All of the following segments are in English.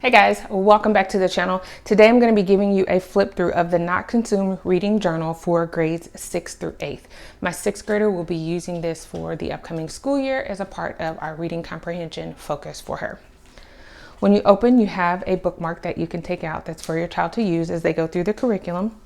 Hey guys, welcome back to the channel. Today I'm going to be giving you a flip through of the Not Consumed Reading Journal for grades 6th through 8th. My 6th grader will be using this for the upcoming school year as a part of our reading comprehension focus for her. When you open, you have a bookmark that you can take out that's for your child to use as they go through the curriculum.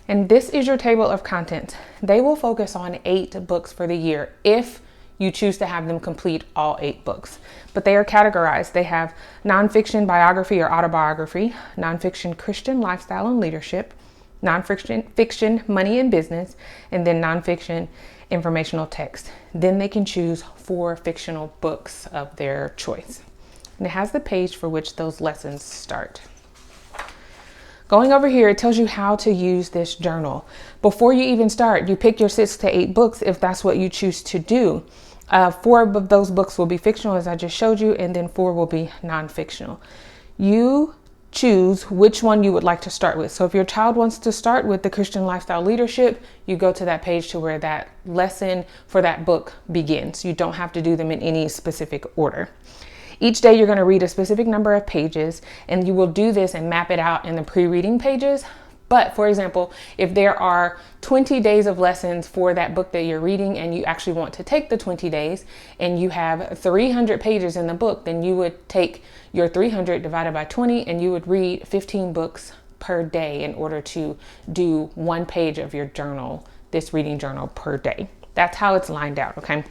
And this is your table of contents. They will focus on 8 books for the year if you choose to have them complete all 8 books. But they are categorized. They have nonfiction biography or autobiography, nonfiction Christian lifestyle and leadership, nonfiction money and business, and then nonfiction informational text. Then they can choose 4 fictional books of their choice. And it has the page for which those lessons start. Going over here, it tells you how to use this journal. Before you even start, you pick your 6 to 8 books if that's what you choose to do. 4 of those books will be fictional, as I just showed you, and then 4 will be non-fictional. You choose which one you would like to start with. So if your child wants to start with the Christian lifestyle leadership, you go to that page to where that lesson for that book begins. You don't have to do them in any specific order. Each day you're going to read a specific number of pages, and you will do this and map it out in the pre-reading pages. But for example, if there are 20 days of lessons for that book that you're reading and you actually want to take the 20 days and you have 300 pages in the book, then you would take your 300 divided by 20 and you would read 15 books per day in order to do 1 page of your journal, this reading journal per day. That's how it's lined out, okay?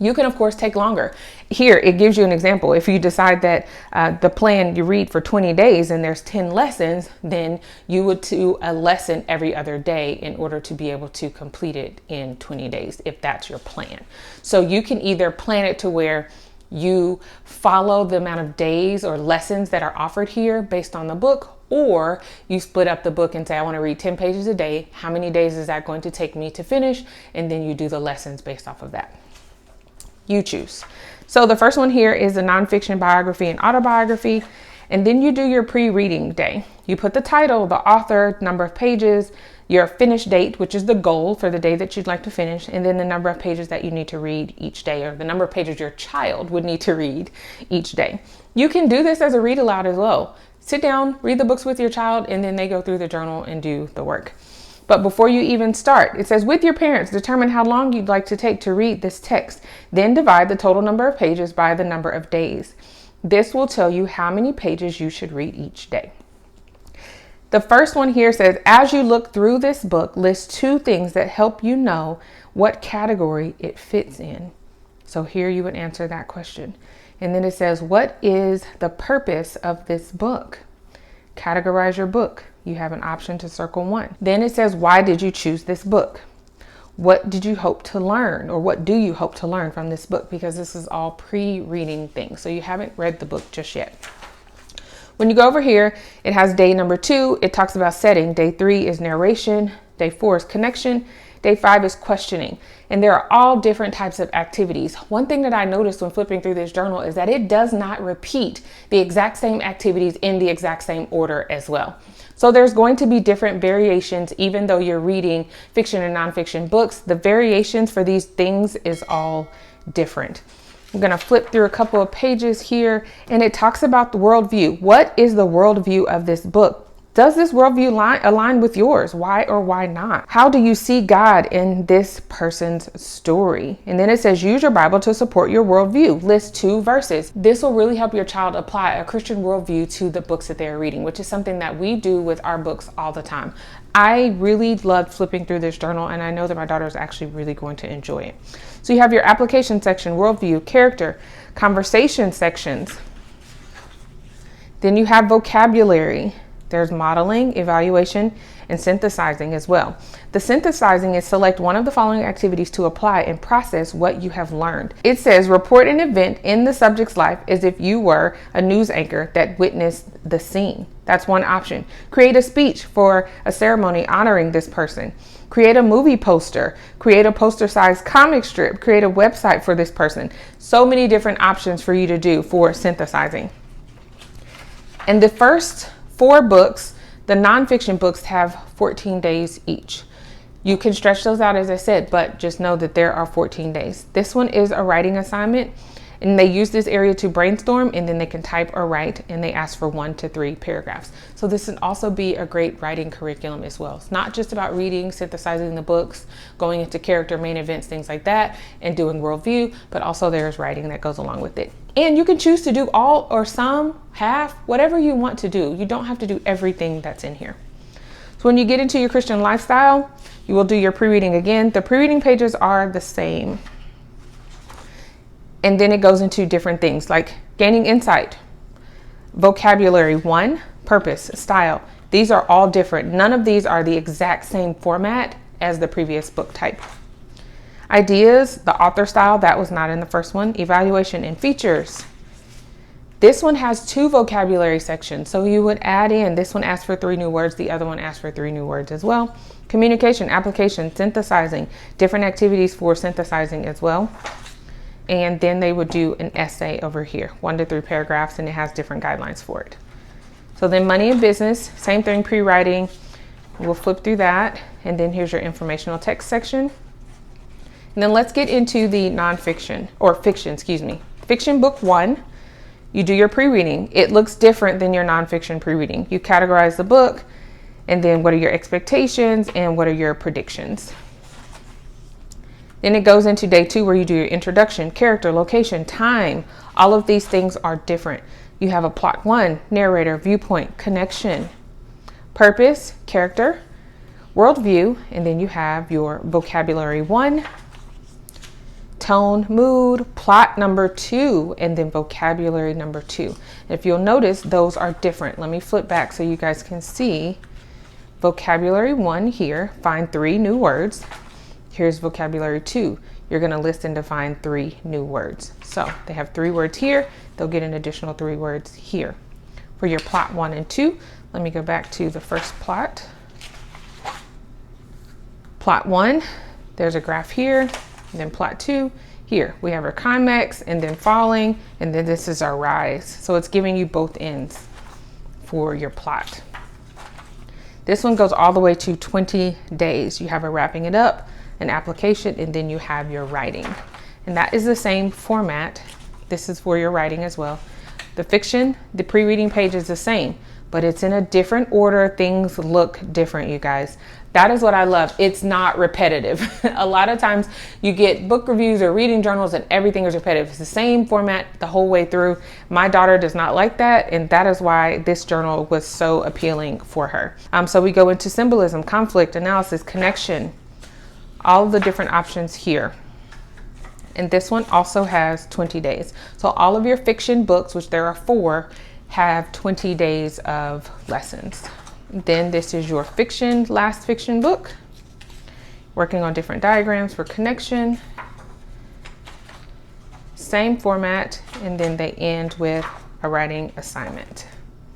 You can, of course, take longer. Here, it gives you an example. If you decide that the plan you read for 20 days and there's 10 lessons, then you would do a lesson every other day in order to be able to complete it in 20 days, if that's your plan. So you can either plan it to where you follow the amount of days or lessons that are offered here based on the book, or you split up the book and say, I want to read 10 pages a day. How many days is that going to take me to finish? And then you do the lessons based off of that. You choose. So the first one here is a nonfiction biography and autobiography. And then you do your pre-reading day. You put the title, the author, number of pages, your finish date, which is the goal for the day that you'd like to finish, and then the number of pages that you need to read each day, or the number of pages your child would need to read each day. You can do this as a read aloud as well. Sit down, read the books with your child, and then they go through the journal and do the work. But before you even start, it says, with your parents, determine how long you'd like to take to read this text. Then divide the total number of pages by the number of days. This will tell you how many pages you should read each day. The first one here says, as you look through this book, list 2 things that help you know what category it fits in. So here you would answer that question. And then it says, what is the purpose of this book? Categorize your book. You have an option to circle 1. Then it says, why did you choose this book? What did you hope to learn, or what do you hope to learn from this book? Because this is all pre-reading things. So you haven't read the book just yet. When you go over here, it has day number 2. It talks about setting. Day 3 is narration. Day 4 is connection. Day 5 is questioning. And there are all different types of activities. One thing that I noticed when flipping through this journal is that it does not repeat the exact same activities in the exact same order as well. So there's going to be different variations, even though you're reading fiction and nonfiction books. The variations for these things is all different. I'm going to flip through a couple of pages here, and it talks about the worldview. What is the worldview of this book? Does this worldview align with yours? Why or why not? How do you see God in this person's story? And then it says, use your Bible to support your worldview. List 2 verses. This will really help your child apply a Christian worldview to the books that they're reading, which is something that we do with our books all the time. I really loved flipping through this journal, and I know that my daughter is actually really going to enjoy it. So you have your application section, worldview, character, conversation sections. Then you have vocabulary. There's modeling, evaluation, and synthesizing as well. The synthesizing is select one of the following activities to apply and process what you have learned. It says report an event in the subject's life as if you were a news anchor that witnessed the scene. That's one option. Create a speech for a ceremony honoring this person. Create a movie poster. Create a poster-sized comic strip. Create a website for this person. So many different options for you to do for synthesizing. And the first 4 books, the nonfiction books, have 14 days each. You can stretch those out, as I said, but just know that there are 14 days. This one is a writing assignment, And they use this area to brainstorm, and then they can type or write, and they ask for 1 to 3 paragraphs. So this can also be a great writing curriculum as well. It's not just about reading, synthesizing the books, going into character, main events, things like that, and doing worldview, but also there's writing that goes along with it. And you can choose to do all or some, half, whatever you want to do. You don't have to do everything that's in here. So when you get into your Christian lifestyle, you will do your pre-reading again. The pre-reading pages are the same. And then it goes into different things like gaining insight, vocabulary 1, purpose, style. These are all different. None of these are the exact same format as the previous book type. Ideas, the author style, that was not in the first one. Evaluation and features. This one has 2 vocabulary sections. So you would add in, this one asks for 3 new words. The other one asks for 3 new words as well. Communication, application, synthesizing, different activities for synthesizing as well. And then they would do an essay over here, 1 to 3 paragraphs, and it has different guidelines for it. So then money and business, same thing, pre-writing. We'll flip through that. And then here's your informational text section. And then let's get into the nonfiction, or fiction, excuse me. Fiction book 1, you do your pre-reading. It looks different than your nonfiction pre-reading. You categorize the book, and then what are your expectations and what are your predictions. Then it goes into day 2 where you do your introduction, character, location, time. All of these things are different. You have a plot 1, narrator, viewpoint, connection, purpose, character, worldview, and then you have your vocabulary 1, tone, mood, plot number 2, and then vocabulary number 2. If you'll notice, those are different. Let me flip back so you guys can see. Vocabulary 1 here, find 3 new words. Here's vocabulary 2. You're going to list and define 3 new words. So they have 3 words here. They'll get an additional 3 words here. For your plot 1 and 2, let me go back to the first plot. Plot 1, there's a graph here. And then plot 2, here we have our climax and then falling, and then this is our rise. So it's giving you both ends for your plot. This one goes all the way to 20 days. You have a wrapping it up, an application, and then you have your writing. And that is the same format. This is for your writing as well. The fiction, the pre-reading page is the same, but it's in a different order. Things look different, you guys. That is what I love. It's not repetitive. A lot of times you get book reviews or reading journals and everything is repetitive. It's the same format the whole way through. My daughter does not like that, and that is why this journal was so appealing for her. So we go into symbolism, conflict, analysis, connection, all of the different options here. And this one also has 20 days. So all of your fiction books, which there are 4, have 20 days of lessons. Then this is your fiction, last fiction book, working on different diagrams for connection. Same format, and then they end with a writing assignment.